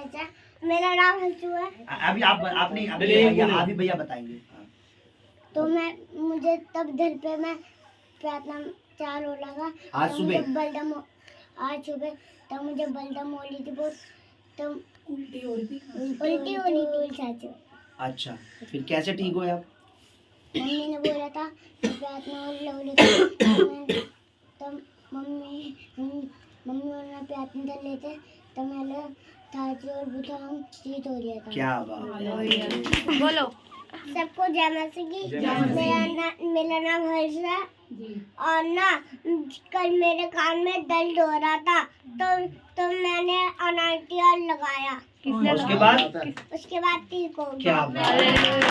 चाचा, मेरा नाम हंसू है। अभी आप ही भैया बताएंगे। तो मुझे तब दिल पे मैं प्रार्थना चालू लगा। आज सुबह तब मुझे बलदम हो रही थी बहुत, तब उल्टी हो रही थी चाचू। अच्छा, फिर कैसे ठीक हुए आप? मम्मी ने बोला था कि प्रार्थना हो रही थी, तब मम्मी और प्रार्थना कर लेते, तब मैंने चाचू और बुखार ठीक हो गया था। क्या बात। बोलो। सबको जय माता की। मेरा नाम हर्ष है और ना कल मेरे कान में दर्द हो रहा था, तो मैंने अनाइटिया लगाया। किसने उसके लगाया? बाद उसके बाद ठीक हो गया। क्या बात।